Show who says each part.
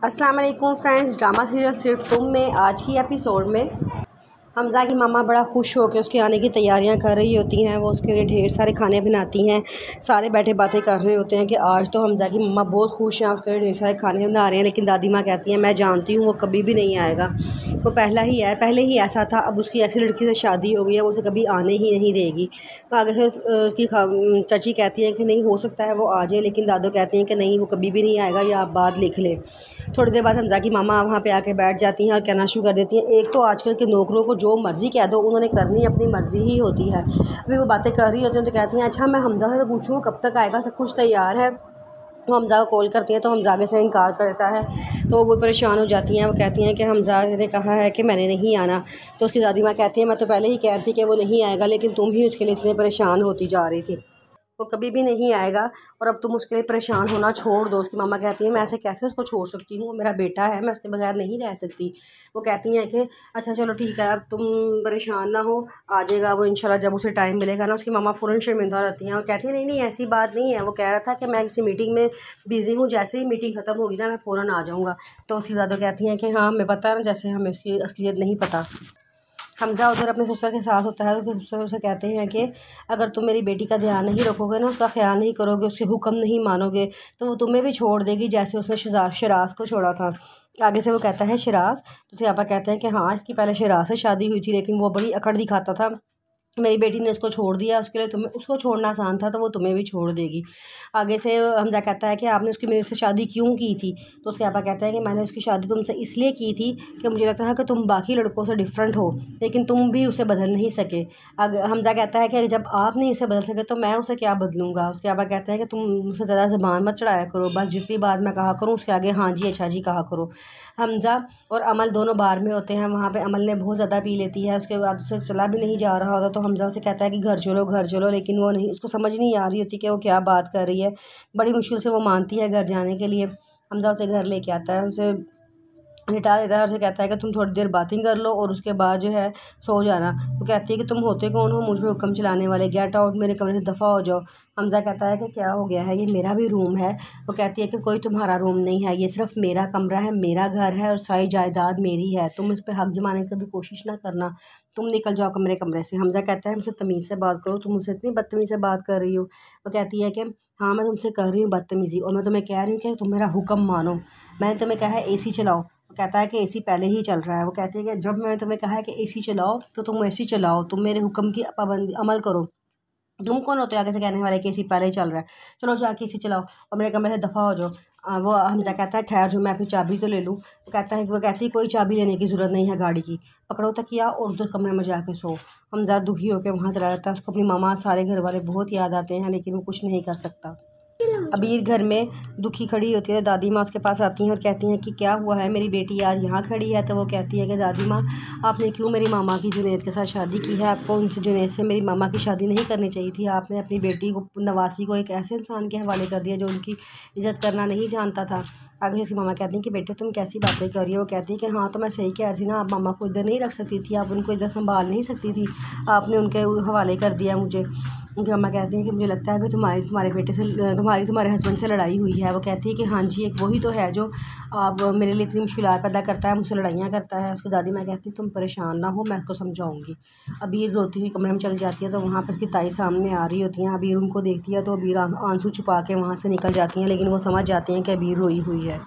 Speaker 1: अस्सलाम वालेकुम friends, drama serial सिर्फ तुम में आज की एपिसोड में हमज़ा की मामा बड़ा खुश हो के उसके आने की तैयारियां कर रही होती हैं। वो उसके लिए ढेर सारे खाने बनाती हैं। सारे बैठे बातें कर रहे होते हैं कि आज तो हमज़ा की मामा बहुत खुश हैं, उसके लिए ढेर सारे खाने बना रहे हैं। लेकिन दादी माँ कहती हैं मैं जानती हूँ वो कभी भी नहीं आएगा, वो पहले ही ऐसा था, अब उसकी ऐसी लड़की से शादी हो गई है, वो उसे कभी आने ही नहीं देगी। तो आगे से उसकी चाची कहती है कि नहीं हो सकता है वो आ जाए, लेकिन दादो कहती हैं कि नहीं वो कभी भी नहीं आएगा, या आप बात लिख लें। थोड़ी देर बाद हमज़ा की मामा वहाँ पे आके बैठ जाती हैं और कहना शुरू कर देती हैं, एक तो आजकल के नौकरों को जो मर्ज़ी कह दो उन्होंने करनी अपनी मर्ज़ी ही होती है। अभी वो बातें कर रही होती हैं तो कहती हैं अच्छा मैं हमज़ा से पूछूँ कब तक आएगा, सब कुछ तैयार है। वो हमज़ा को कॉल करती हैं तो हमज़ा से इनकार करता है, तो वो बहुत परेशान हो जाती हैं। वो कहती हैं कि हमज़ा ने कहा है कि मैंने नहीं आना। तो उसकी दादी माँ कहती है मैं तो पहले ही कह रही थी कि वो नहीं आएगा, लेकिन तुम ही उसके लिए इतने परेशान होती जा रही थी, वो कभी भी नहीं आएगा और अब तुम उसके लिए परेशान होना छोड़ दो। उसकी मामा कहती है मैं ऐसे कैसे उसको छोड़ सकती हूँ, वो मेरा बेटा है, मैं उसके बगैर नहीं रह सकती। वो कहती हैं कि अच्छा चलो ठीक है, अब तुम परेशान ना हो, आ जाएगा वो इंशाल्लाह जब उसे टाइम मिलेगा ना। उसकी मामा फ़ौरन शर्मिंदा रहती हैं और कहती है नहीं नहीं ऐसी बात नहीं है, वो कह रहा था कि मैं किसी मीटिंग में बिज़ी हूँ, जैसे ही मीटिंग ख़त्म होगी ना मैं फ़ौरन आ जाऊँगा। तो उसकी दादा कहती हैं कि हाँ हमें पता है ना, जैसे हमें उसकी असलियत नहीं पता। हमज़ा उधर अपने ससुर के साथ होता है तो ससुर से कहते हैं कि अगर तुम मेरी बेटी का ध्यान नहीं रखोगे ना, उसका ख्याल नहीं करोगे, उसके हुक्म नहीं मानोगे, तो वो तुम्हें भी छोड़ देगी जैसे उसने शराज को छोड़ा था। आगे से वो कहता है शराज, तो सियापा कहते हैं कि हाँ इसकी पहले शराज से शादी हुई थी, लेकिन वो बड़ी अकड़ दिखाता था, मेरी बेटी ने उसको छोड़ दिया, उसके लिए तुम्हें उसको छोड़ना आसान था तो वो तुम्हें भी छोड़ देगी। आगे से हमज़ा कहता है कि आपने उसकी मेरे से शादी क्यों की थी। तो उसके पापा कहते हैं कि मैंने उसकी शादी तुमसे इसलिए की थी कि मुझे लगता है कि तुम बाकी लड़कों से डिफरेंट हो, लेकिन तुम भी उसे बदल नहीं सके। हमज़ा कहता है कि जब आप नहीं उसे बदल सके तो मैं उसे क्या बदलूँगा। उसके पापा कहते हैं कि तुम मुझसे ज़्यादा ज़बान मत चढ़ाया करो, बस जितनी बात मैं कहा करूँ उसके आगे हाँ जी अच्छा जी कहा करो। हमज़ा और अमल दोनों बार में होते हैं, वहाँ पे अमल ने बहुत ज़्यादा पी लेती है, उसके बाद उसे चला भी नहीं जा रहा होता। तो हमज़ा उसे कहता है कि घर चलो, लेकिन वो नहीं, उसको समझ नहीं आ रही होती कि वो क्या बात कर रही है। बड़ी मुश्किल से वो मानती है घर जाने के लिए। हमज़ा उसे घर लेके आता है, उसे लिटा देता है और उसे कहता है कि तुम थोड़ी देर बातें कर लो और उसके बाद जो है सो जाना। वो कहती है कि तुम होते कौन हो मुझ पे हुक्म चलाने वाले, गेट आउट, मेरे कमरे से दफ़ा हो जाओ। हमज़ा कहता है कि क्या हो गया है, ये मेरा भी रूम है। वो कहती है कि कोई तुम्हारा रूम नहीं है, ये सिर्फ मेरा कमरा है, मेरा घर है और सारी जायदाद मेरी है, तुम इस पर हक जमाने की भी कोशिश ना करना, तुम निकल जाओ कमरे से। हमज़ा कहता है मुझसे तमीज़ से बात करो, तुम मुझसे इतनी बदतमीज़ी से बात कर रही हो। वो कहती है कि हाँ मैं तुमसे कर रही हूँ बदतमीज़ी, और मैं तुम्हें कह रही हूँ कि तुम मेरा हुक्म मानो। मैंने तुम्हें कहा है एसी चलाओ, कहता है कि एसी पहले ही चल रहा है। वो कहती है कि जब मैंने तुम्हें कहा है कि एसी चलाओ तो तुम एसी चलाओ, तुम मेरे हुक्म की पाबंदी अमल करो। तुम कौन होते हो आगे से कहने वाले कि एसी पहले ही चल रहा है, चलो जाके एसी चलाओ और मेरे कमरे से दफ़ा हो जाओ। वो हमजा कहता है खैर जो मैं अपनी चाबी तो ले लूँ। वो कहती है कोई चाबी लेने की ज़रूरत नहीं है गाड़ी की, पकड़ो तकिया और उधर कमरे में जाके सो। हमजा दुखी होकर वहाँ चला जाता है। उसको अपनी मामा सारे घर वाले बहुत याद आते हैं, लेकिन वो कुछ नहीं कर सकता। अबीर घर में दुखी खड़ी होती है, दादी माँ उसके पास आती हैं और कहती हैं कि क्या हुआ है, मेरी बेटी आज यहाँ खड़ी है। तो वो कहती है कि दादी माँ आपने क्यों मेरी मामा की जुनैद के साथ शादी की है, आपको उनसे जुनैद से मेरी मामा की शादी नहीं करनी चाहिए थी, आपने अपनी बेटी को नवासी को एक ऐसे इंसान के हवाले कर दिया जो उनकी इज़्ज़त करना नहीं जानता था। आगे उसकी मामा कहती हैं कि बेटे तुम कैसी बातें कर रही हो। वो कहती है कि हाँ तो मैं सही कह रही थी ना, आप मामा को इधर नहीं रख सकती थी, आप उनको इधर संभाल नहीं सकती थी, आपने उनके हवाले कर दिया मुझे। उनकी मम्मा कहती हैं कि मुझे लगता है कि तुम्हारे बेटे से तुम्हारे हस्बैंड से लड़ाई हुई है। वो कहती है कि हाँ जी एक वही तो है जो अब मेरे लिए इतनी मुश्किलात पैदा करता है, मुझसे लड़ाइयाँ करता है। उसकी दादी माँ कहती है तुम परेशान ना हो, मैं उसको समझाऊंगी। अबीर रोती हुई कमरे में चली जाती है तो वहाँ पर उसकी ताई सामने आ रही होती हैं। अबीर उनको देखती है तो अबीर आंसू छुपा के वहाँ से निकल जाती हैं, लेकिन वो समझ जाती हैं कि अबीर रोई हुई है।